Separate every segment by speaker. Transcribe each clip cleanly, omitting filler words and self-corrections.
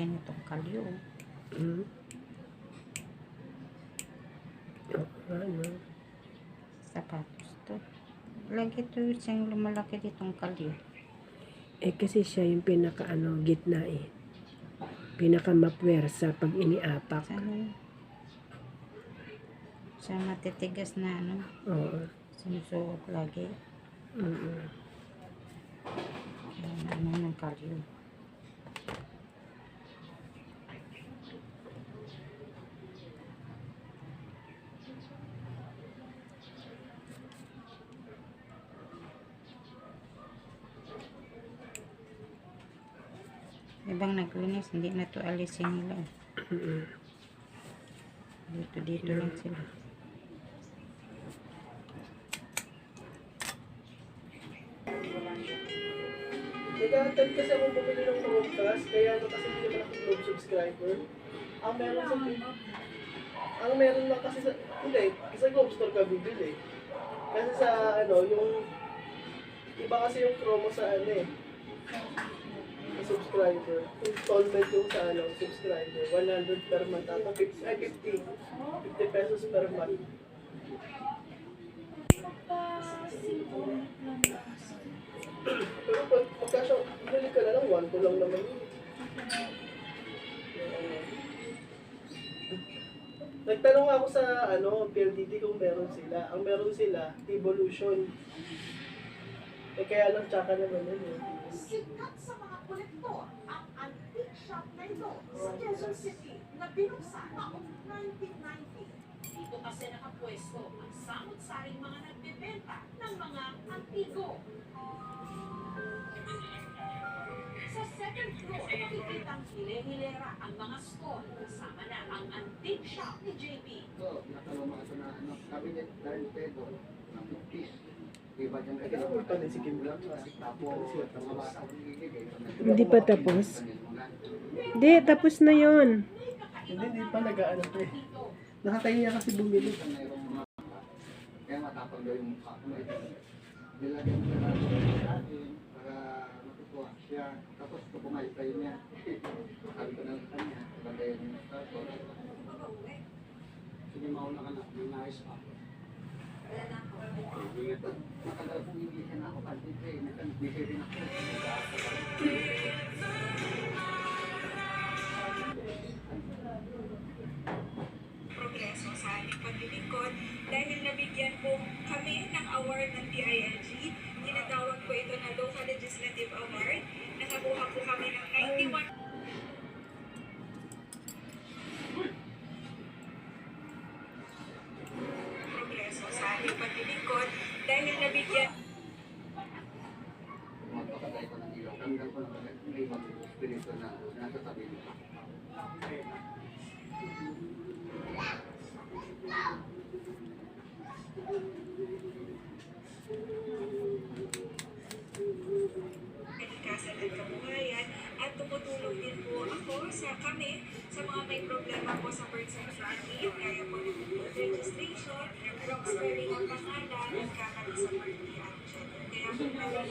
Speaker 1: lagyan itong kalyo.
Speaker 2: Ano?
Speaker 1: Sapatos to. Lagi to siyang lumalaki ditong kalyo.
Speaker 2: Eh kasi siya yung pinaka gitna eh. Pinaka mapwersa pag iniapak.
Speaker 1: Sana siya matitigas na
Speaker 2: Oo.
Speaker 1: sinusuot lagi. Ng kalyo. Ibang naglinis, hindi na to alisin nila. Dito lang sila.
Speaker 3: Nag-attend kasi ako bumili ng Chromecast, kaya kasi hindi naman ako Globe subscriber. Ang meron lang kasi hindi, sa Globe Store ka bibili. Kasi sa yung, iba kasi yung promo sa sa subscriber. Installment yung sa subscriber. 100 per month ata, 50 pesos per month. Pero pag magkasya, bili ka na lang, 1 to lang naman yun. Nagtanong ako sa PLDT kung meron sila. Ang meron sila, Evolution. Eh kaya lang tsaka naman yun eh.
Speaker 4: Sikat sa mga kolektor ang antique shop na ito sa Quezon City na binuksan noong 1990. Dito kasi nakapwesto ang samot-saring mga nagbebenta ng mga antigo. Sa second floor, makikitang hile-hilera ang mga store kasama na ang antique shop ni JP.
Speaker 5: Ito, nakaluma ito na cabinet dahil pedo ng 50s. Iba dyan
Speaker 3: Ay, ganun pa rin si Kim Black.
Speaker 5: Tapos, mga bata kong gigigay.
Speaker 2: Hindi pa tapos? Hindi, tapos na yon.
Speaker 3: Hindi pa nag-ano to eh. Nakatayo niya kasi bumili.
Speaker 5: Kaya matapang daw yung mukha ko. Nilagyan ko na sa akin para matutuwa siya. Tapos pumaytay niya. Sabi ko na sa kanya, lagayan niya sa starter. Sige, mauna ka na. May nais pa. Matagal kong hindi siya na ako pag-ibig eh. Nag-busy rin ako.
Speaker 6: Progreso sa ating paglilingkod dahil nabigyan po kami ng award ng DILG. Tinatawag po ito na Local Legislative Award. Nakakuha po kami ng 91. Progreso sa ating paglilingkod dahil nabigyan
Speaker 5: Magpakatay ko ng ilaw. Tanggal ko ng may ibang espiritu na nasa tabi mo.
Speaker 6: kalikasan at kabuhayan at tumutulong din po ako sa kami sa mga may problema po sa birth certificate, kaya po ng birth registration, wrong spelling ng pangalan, at kakali sa birthday at gender. Kaya po namin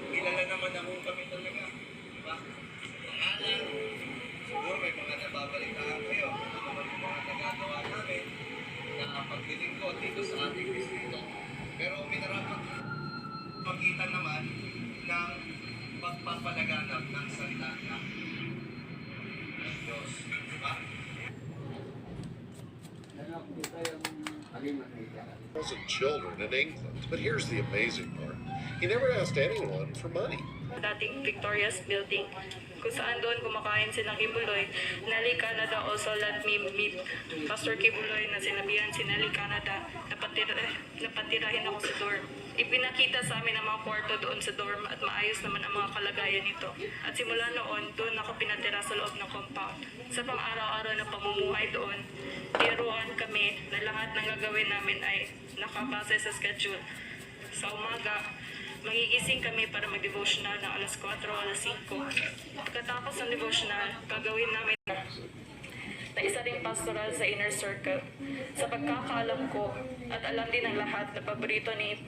Speaker 7: Kilala naman ako kami talaga. Diba? Pangalan. Siguro may mga nababalitaan kayo. Ano naman yung mga nagagawa namin na paglilingkod dito sa ating distrito. Pero minarapat pagitan naman ng pagpapalaganap ng salita ng Diyos. Diba?
Speaker 8: Thousand children in England. But here's the amazing part. He never asked anyone for money.
Speaker 9: Dating Victoria's Building, kung saan doon kumakain silang Kibuloy. Nali Canada also let me meet Pastor Kibuloy na sinabihan si Nali Canada napatirahin ako sa dorm. Ipinakita sa amin ang mga kwarto doon sa dorm at maayos naman ang mga kalagayan nito. At simula noon, doon ako pinatira sa loob ng compound. Sa pang-araw-araw na pamumuhay doon, tiruan kami na lahat ng gagawin namin ay nakabase sa schedule. Sa umaga, magigising kami para mag-devotional ng alas 4 o alas 5. Pagkatapos ng devotional, gagawin namin na isa ring pastoral sa inner circle. Sa pagkakaalam ko at alam din ng lahat na paborito ni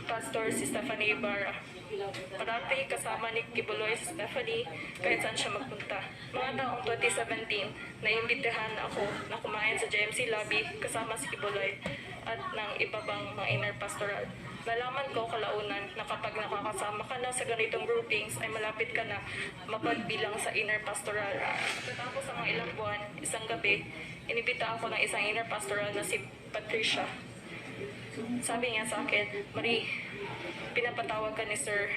Speaker 9: Pastor si Stephanie Ibarra Parati kasama ni Kibuloy si Stephanie kahit saan siya magpunta. Mga taong 2017, naimbitahan ako na kumain sa JMC lobby kasama si Kibuloy at ng iba pang mga inner pastoral. Nalaman ko kalaunan na kapag nakakasama ka na sa ganitong groupings ay malapit ka na mapagbilang sa inner pastoral. Pagkatapos ng mga ilang buwan, isang gabi, inibita ako ng isang inner pastoral na si Patricia. Sabi niya sa akin, Marie, pinapatawag ka ni Sir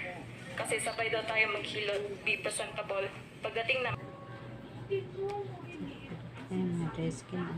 Speaker 9: kasi sabay daw tayo maghilot, be presentable. Pagdating na
Speaker 1: Ayan, na-dress ka na.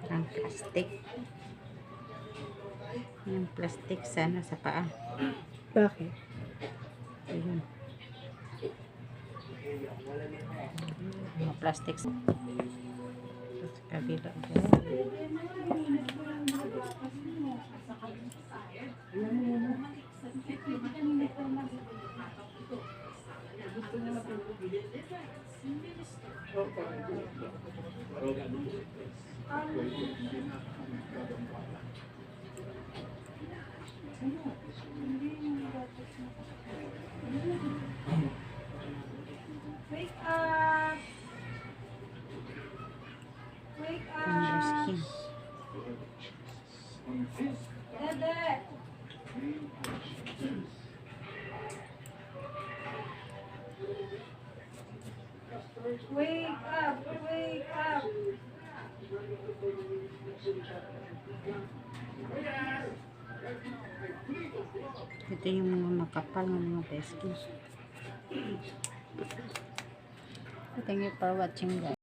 Speaker 1: Parang plastic. Yung plastic sana sa paa.
Speaker 2: Bakit?
Speaker 1: Ayun. Mga plastic sa kabila.
Speaker 4: Wake up! Wake
Speaker 1: Tender skin.
Speaker 4: Dede! Wake up! Wake up!
Speaker 1: Ito yung mga makapal ng mga best skin. Thank you for watching, guys.